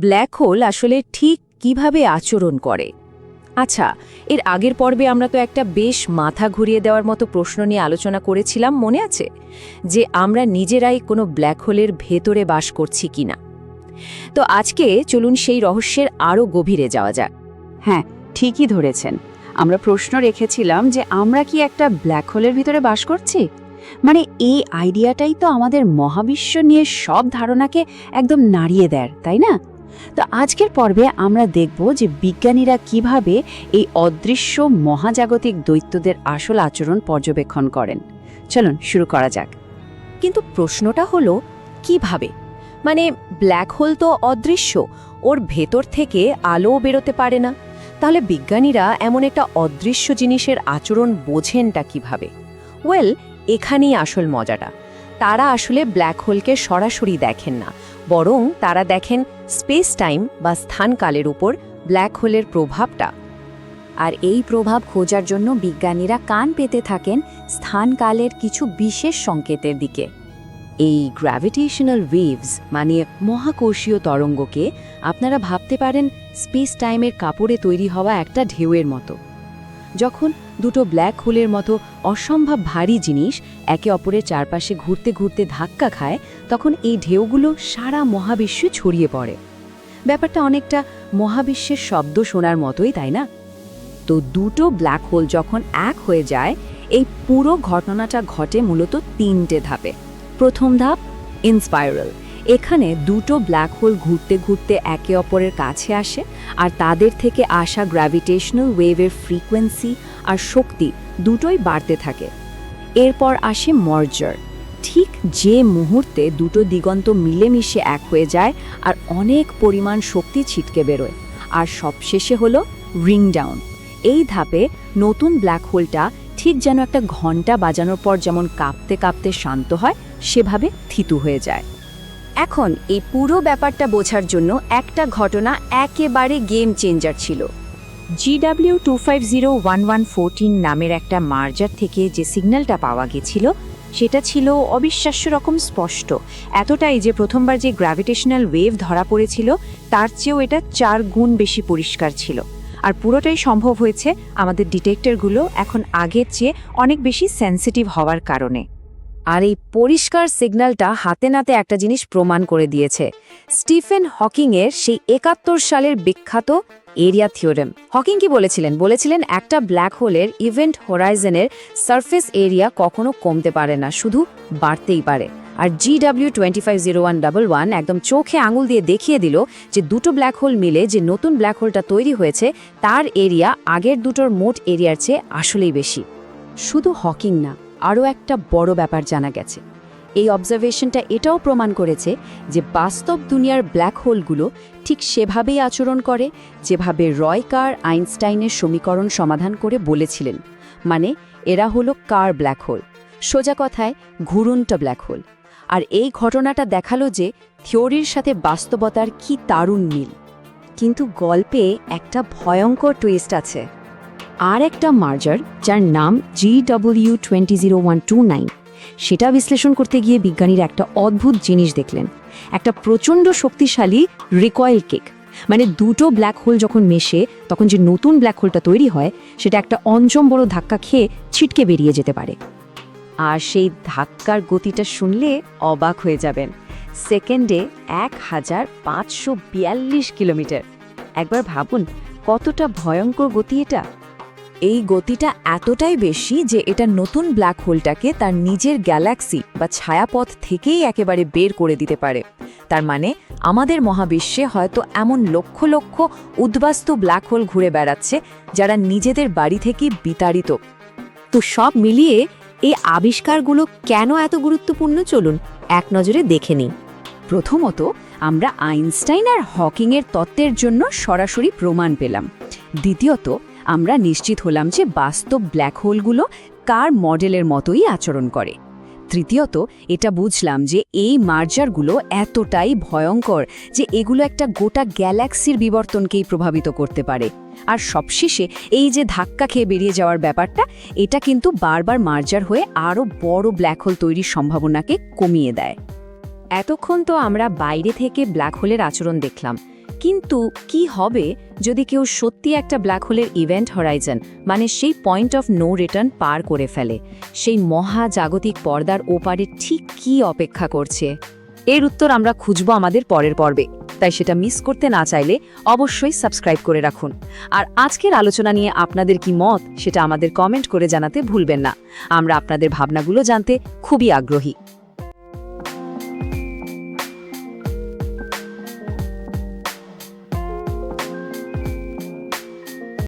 Black hole আসলে ঠিক কিভাবে আচরণ করে? আচ্ছা, এর আগের পর্বে আমরা তো একটা বেশ মাথা ঘুরিয়ে দেওয়ার মতো প্রশ্ন নিয়ে আলোচনা করেছিলাম, মনে আছে? যে আমরা নিজেরাই কোনো ব্ল্যাক হোলের ভেতরে বাস করছি কিনা। তো আজকে চলুন সেই রহস্যের আরও গভীরে যাওয়া যাক। হ্যাঁ, ঠিকই ধরেছেন। আমরা প্রশ্ন রেখেছিলাম যে আমরা কি একটা ব্ল্যাক হোলের ভিতরে বাস করছি। মানে এই আইডিয়াটাই তো আমাদের মহাবিশ্ব নিয়ে সব ধারণাকে একদম নাড়িয়ে দেয়, তাই না? তো আজকের পর্বে আমরা দেখব যে বিজ্ঞানীরা কিভাবে এই অদৃশ্য মহাজাগতিক দৈত্যদের আসল আচরণ পর্যবেক্ষণ করেন। চলুন শুরু করা যাক। কিন্তু প্রশ্নটা হলো কিভাবে? মানে ব্ল্যাক হোল তো অদৃশ্য, ওর ভেতর থেকে আলোও বেরোতে পারে না। তাহলে বিজ্ঞানীরা এমন একটা অদৃশ্য জিনিসের আচরণ বোঝেনটা কিভাবে? ওয়েল, এখানেই আসল মজাটা। তারা আসলে ব্ল্যাক হোলকে সরাসরি দেখেন না, বরং তারা দেখেন স্পেস টাইম বা স্থানকালের উপর ব্ল্যাক হোলের প্রভাবটা। আর এই প্রভাব খোঁজার জন্য বিজ্ঞানীরা কান পেতে থাকেন স্থানকালের কিছু বিশেষ সংকেতের দিকে। এই গ্র্যাভিটেশনাল ওয়েভস মানে মহাকর্ষীয় তরঙ্গকে আপনারা ভাবতে পারেন স্পেস টাইমের কাপড়ে তৈরি হওয়া একটা ঢেউয়ের মতো। যখন দুটো ব্ল্যাক হোলের মতো অসম্ভব ভারী জিনিস একে অপরের চারপাশে ঘুরতে ঘুরতে ধাক্কা খায়, তখন এই ঢেউগুলো সারা মহাবিশ্বে ছড়িয়ে পড়ে। ব্যাপারটা অনেকটা মহাবিশ্বের শব্দ শোনার মতোই, তাই না? তো দুটো ব্ল্যাক হোল যখন এক হয়ে যায়, এই পুরো ঘটনাটা ঘটে মূলত তিনটে ধাপে। প্রথম ধাপ ইনস্পাইরাল। এখানে দুটো ব্ল্যাক হোল ঘুরতে ঘুরতে একে অপরের কাছে আসে, আর তাদের থেকে আসা গ্র্যাভিটেশনাল ওয়েভের ফ্রিকোয়েন্সি আর শক্তি দুটোই বাড়তে থাকে। এরপর আসে মার্জার। ঠিক যে মুহূর্তে দুটো দিগন্ত মিলেমিশে এক হয়ে যায় আর অনেক পরিমাণ শক্তি ছিটকে বেরোয়। আর সবশেষে হলো রিং ডাউন। এই ধাপে নতুন ব্ল্যাক হোলটা ঠিক যেন একটা ঘন্টা বাজানোর পর যেমন কাঁপতে কাঁপতে শান্ত হয়, সেভাবে থিতু হয়ে যায়। এখন এই পুরো ব্যাপারটা বোঝার জন্য একটা ঘটনা একেবারে গেম চেঞ্জার ছিল। GW2501114 নামের একটা মার্জার থেকে যে সিগন্যালটা পাওয়া গেছিল, সেটা ছিল অবিশ্বাস্য রকম স্পষ্ট। এতটাই যে প্রথমবার যে গ্র্যাভিটেশনাল ওয়েভ ধরা পড়েছিল তার চেয়েও এটা 4 গুণ বেশি পরিষ্কার ছিল। আর পুরোটাই সম্ভব হয়েছে আমাদের ডিটেক্টরগুলো এখন আগের চেয়ে অনেক বেশি সেন্সিটিভ হওয়ার কারণে। আর এই পরিষ্কার সিগন্যালটা হাতে নাতে একটা জিনিস প্রমাণ করে দিয়েছে, স্টিফেন হকিংয়ের সেই 71 সালের বিখ্যাত এরিয়া থিওরেম। হকিং কি বলেছিলেন? বলেছিলেন একটা ব্ল্যাক হোলের ইভেন্ট হোরাইজনের সারফেস এরিয়া কখনো কমতে পারে না, শুধু বাড়তেই পারে। আর GW2501111 একদম চোখে আঙুল দিয়ে দেখিয়ে দিল যে দুটো ব্ল্যাক হোল মিলে যে নতুন ব্ল্যাক হোলটা তৈরি হয়েছে তার এরিয়া আগের দুটোর মোট এরিয়ার চেয়ে আসলেই বেশি। শুধু হকিং না, আরও একটা বড় ব্যাপার জানা গেছে। এই অবজারভেশনটা এটাও প্রমাণ করেছে যে বাস্তব দুনিয়ার ব্ল্যাক হোলগুলো ঠিক সেভাবেই আচরণ করে যেভাবে রয়কার আইনস্টাইনের সমীকরণ সমাধান করে বলেছিলেন। মানে এরা হলো কার ব্ল্যাক হোল, সোজা কথায় ঘুরুন্টা ব্ল্যাক হোল। আর এই ঘটনাটা দেখালো যে থিওরির সাথে বাস্তবতার কি দারুণ মিল। কিন্তু গল্পে একটা ভয়ঙ্কর টুইস্ট আছে। আর একটা মার্জার যার নাম GW20129, সেটা বিশ্লেষণ করতে গিয়ে বিজ্ঞানীরা একটা অদ্ভুত জিনিস দেখলেন। একটা প্রচণ্ড শক্তিশালী রিকয়েল কিক। মানে দুটো ব্ল্যাক হোল যখন মেশে তখন যে নতুন ব্ল্যাক হোলটা তৈরি হয় সেটা একটা অঞ্চম বড় ধাক্কা খেয়ে ছিটকে বেরিয়ে যেতে পারে। আর সেই ধাক্কার গতিটা শুনলে অবাক হয়ে যাবেন। সেকেন্ডে 1542 কিলোমিটার। একবার ভাবুন কতটা ভয়ঙ্কর গতি এটা। এই গতিটা এতটাই বেশি যে এটা নতুন ব্ল্যাক হোলটাকে তার নিজের গ্যালাক্সি বা ছায়াপথ থেকেই একেবারে বের করে দিতে পারে। তার মানে আমাদের মহাবিশ্বে হয়তো এমন লক্ষ লক্ষ উদ্বাস্তু ব্ল্যাক হোল ঘুরে বেড়াচ্ছে যারা নিজেদের বাড়ি থেকে বিতাড়িত। তো সব মিলিয়ে এই আবিষ্কারগুলো কেন এত গুরুত্বপূর্ণ, চলুন এক নজরে দেখে নিই। প্রথমত, আমরা আইনস্টাইন আর হকিংয়ের তত্ত্বের জন্য সরাসরি প্রমাণ পেলাম। দ্বিতীয়ত, আমরা নিশ্চিত হলাম যে বাস্তব ব্ল্যাক হোলগুলো কার মডেলের মতোই আচরণ করে। তৃতীয়ত, এটা বুঝলাম যে এই মার্জারগুলো এতটাই ভয়ঙ্কর যে এগুলো একটা গোটা গ্যালাক্সির বিবর্তনকেই প্রভাবিত করতে পারে। আর সবশেষে এই যে ধাক্কা খেয়ে বেরিয়ে যাওয়ার ব্যাপারটা, এটা কিন্তু বারবার মার্জার হয়ে আরও বড় ব্ল্যাক হোল তৈরির সম্ভাবনাকে কমিয়ে দেয়। এতক্ষণ তো আমরা বাইরে থেকে ব্ল্যাক হোলের আচরণ দেখলাম, কিন্তু কি হবে যদি কেউ সত্যি একটা ব্ল্যাক হোলের ইভেন্ট হরাইজন মানে সেই পয়েন্ট অফ নো রিটার্ন পার করে ফেলে, সেই মহাজাগতিক পর্দার ওপারে ঠিক কি অপেক্ষা করছে? এর উত্তর আমরা খুঁজব আমাদের পরের পর্বে, তাই সেটা মিস করতে না চাইলে অবশ্যই সাবস্ক্রাইব করে রাখুন। আর আজকের আলোচনা নিয়ে আপনাদের কি মত সেটা আমাদের কমেন্ট করে জানাতে ভুলবেন না। আমরা আপনাদের ভাবনাগুলো জানতে খুবই আগ্রহী।